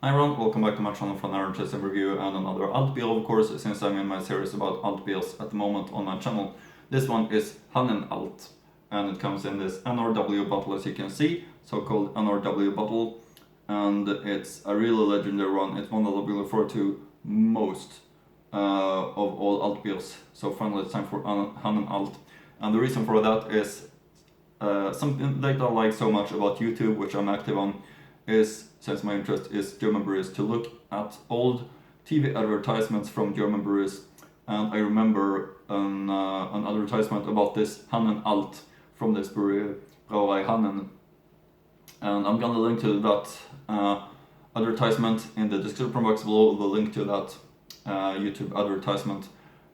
Hi everyone, welcome back to my channel for another tasting review and another alt beer, of course, since I'm in my series about alt beers at the moment on my channel. This one is Hannen alt, and it comes in this NRW bottle, as you can see, so-called NRW bottle, and it's a really legendary one. It's one that I'll be looking forward to most of all alt beers, so finally it's time for Hannen alt. And the reason for that is something that I like so much about YouTube, which I'm active on, is, since my interest is German breweries, to look at old TV advertisements from German breweries. And I remember an advertisement about this Hannen alt from this brewery, Brauerei Hannen. And I'm gonna link to that advertisement in the description box below, the link to that YouTube advertisement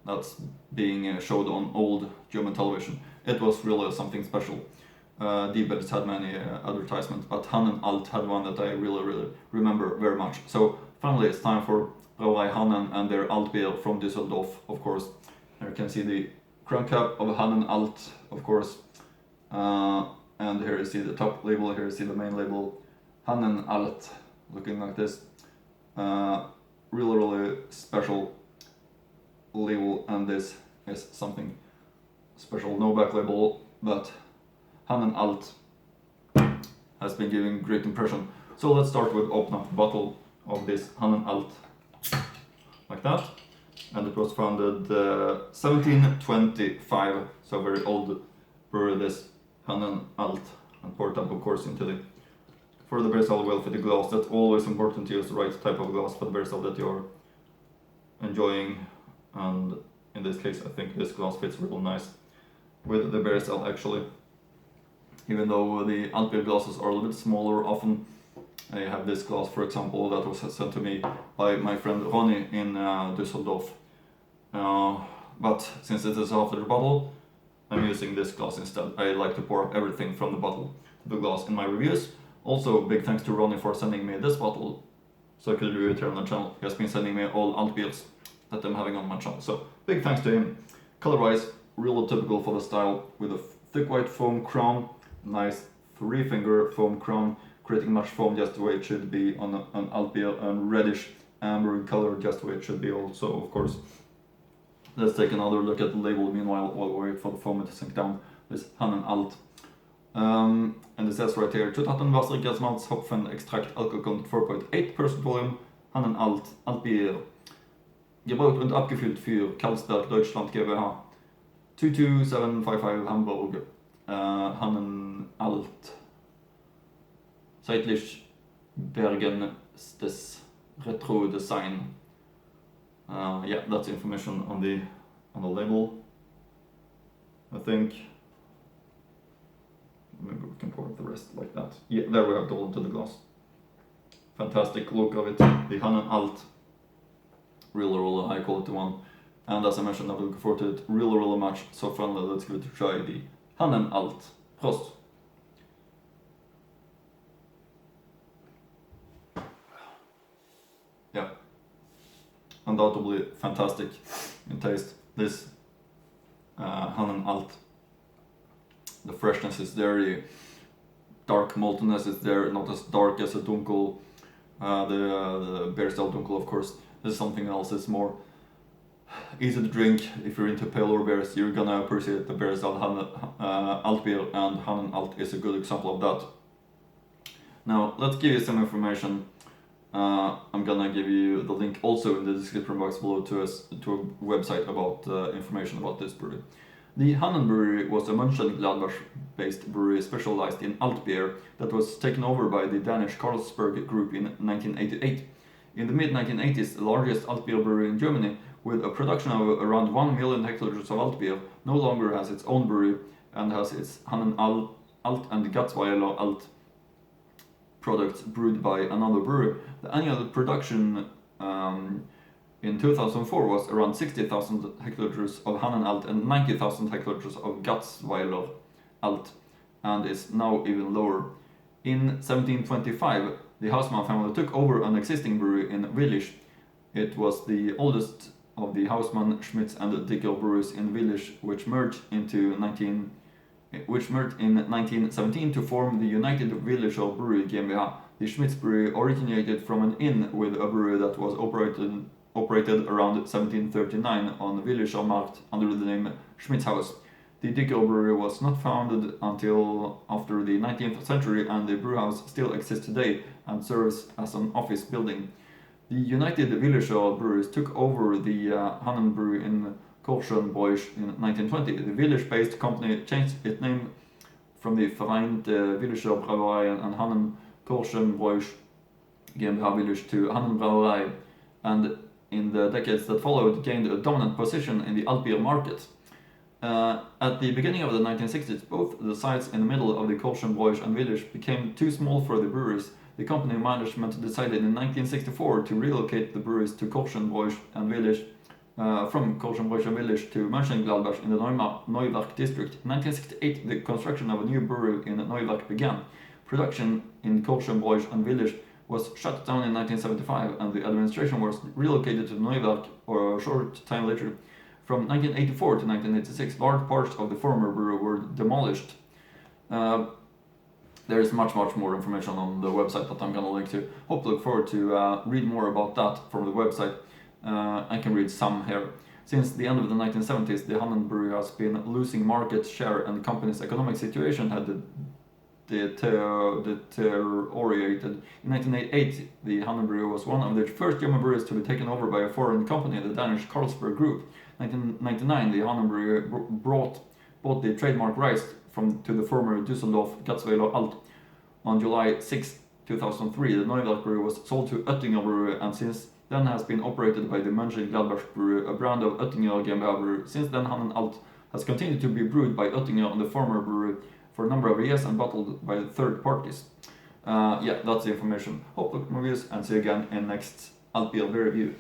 that's being showed on old German television. It was really something special. Diebels had many advertisements, but Hannen alt had one that I really remember very much. So finally it's time for Brauerei Hannen and their alt beer from Düsseldorf, of course. Here you can see the crown cap of Hannen alt, of course. And here you see the top label, here you see the main label, Hannen alt, looking like this. Really special label, and this is something special. No back label, but Hannen alt has been giving great impression. So let's start with opening up the bottle of this Hannen alt, like that. And it was founded 1725, so very old brewery, this Hannen alt, and poured up, of course, into the for the beer style well fit the glass. That's always important to use the right type of glass for the beer style that you're enjoying, and in this case I think this glass fits real nice with the beer style actually. Even though the alt beer glasses are a little bit smaller often. I have this glass, for example, that was sent to me by my friend Ronnie in Düsseldorf. But since it is after the bottle, I'm using this glass instead. I like to pour up everything from the bottle to the glass in my reviews. Also, big thanks to Ronnie for sending me this bottle, so I could review it here on the channel. He has been sending me all alt beers that I'm having on my channel, so big thanks to him. Color-wise, really typical for the style, with a thick white foam crown. Nice 3-finger foam crown, creating much foam just the way it should be on an alt beer, and reddish amber in color just the way it should be also, of course. Let's take another look at the label meanwhile while we wait for the foam to sink down. This Hannen alt. And it says right here, Zutaten, Wasser, Malz, Hopfen, Extract, Alcohol content 4.8% volume, Hannen alt, Altbier. Gebraut und abgefüllt für Karlsberg, Deutschland GmbH. 22755 Hamburg. Hannen alt. Seitlich Bergen des retro design. Yeah, that's information on the label. I think maybe we can pour the rest like that. Yeah, there we have it all into the glass. Fantastic look of it. The Hannen alt, really high quality one. And as I mentioned, I'm looking forward to it really much. So finally, let's give it a try. The Hannen alt. Prost! Yeah, undoubtedly fantastic in taste. This Hannen alt. The freshness is there, the dark maltiness is there, not as dark as a Dunkel, the beer style Dunkel, of course. This is something else. It's more easy to drink. If you're into paler beers, you're gonna appreciate the beer style Hannen alt beer, and Hannen alt is a good example of that. Now let's give you some information. I'm gonna give you the link also in the description box below to a website about information about this brewery. The Hannen brewery was a Mönchengladbach based brewery specialized in alt beer that was taken over by the Danish Carlsberg Group in 1988. In the mid-1980s, the largest alt beer brewery in Germany, with a production of around 1 million hectoliters of alt beer, no longer has its own brewery and has its Hannen alt and Gatzweiler alt products brewed by another brewery. The annual production in 2004 was around 60,000 hectoliters of Hannen alt and 90,000 hectoliters of Gatzweiler alt, and is now even lower. In 1725, the Hausmann family took over an existing brewery in Villach. It was the oldest of the Hausmann, Schmitz and Dicker breweries in Villach, which merged in 1917 to form the United Villacher Brewery GmbH. The Schmitz brewery originated from an inn with a brewery that was operated around 1739 on Willischer Markt under the name Schmitz House. The Dicker brewery was not founded until after the 19th century, and the brewhouse still exists today and serves as an office building. The United Willischer Breweries took over the Hannen brewery in Korschenbräuch in 1920. The village-based company changed its name from the Vereinte Willischer Brauerei and Hannen Korschenbräuch GmbH Willisch to Hannen Brauerei, and in the decades that followed gained a dominant position in the Altbier market. At the beginning of the 1960s, both the sites in the middle of the Korschenbräuch and Willisch became too small for the breweries. The company management decided in 1964 to relocate the breweries to Korschenbräuch and Willisch, from Korschenbräuch and Willisch to Mönchengladbach in the Neuwerk district. In 1968, the construction of a new brewery in Neuwerk began. Production in Korschenbräuch and Willisch was shut down in 1975, and the administration was relocated to Neuwerk a short time later. From 1984 to 1986, large parts of the former brewery were demolished. There is much more information on the website that I'm going to link to. Look forward to read more about that from the website. I can read some here. Since the end of the 1970s, the Hannen brewery has been losing market share, and the company's economic situation had deteriorated. In 1988, the Hannen brewery was one of the first German breweries to be taken over by a foreign company, the Danish Carlsberg Group. In 1999, the Hannen brewery bought the trademark rights to the former Düsseldorf Gatzweiler Alt. On July 6, 2003, the Neuwerk brewery was sold to Oettinger brewery, and since then has been operated by the Mönchengladbach brewery, a brand of Oettinger GmbH brewery. Since then, Hannen Alt has continued to be brewed by Oettinger and the former brewery for a number of years and bottled by third parties. That's the information. Hope reviews, and see you again in next Altbier review.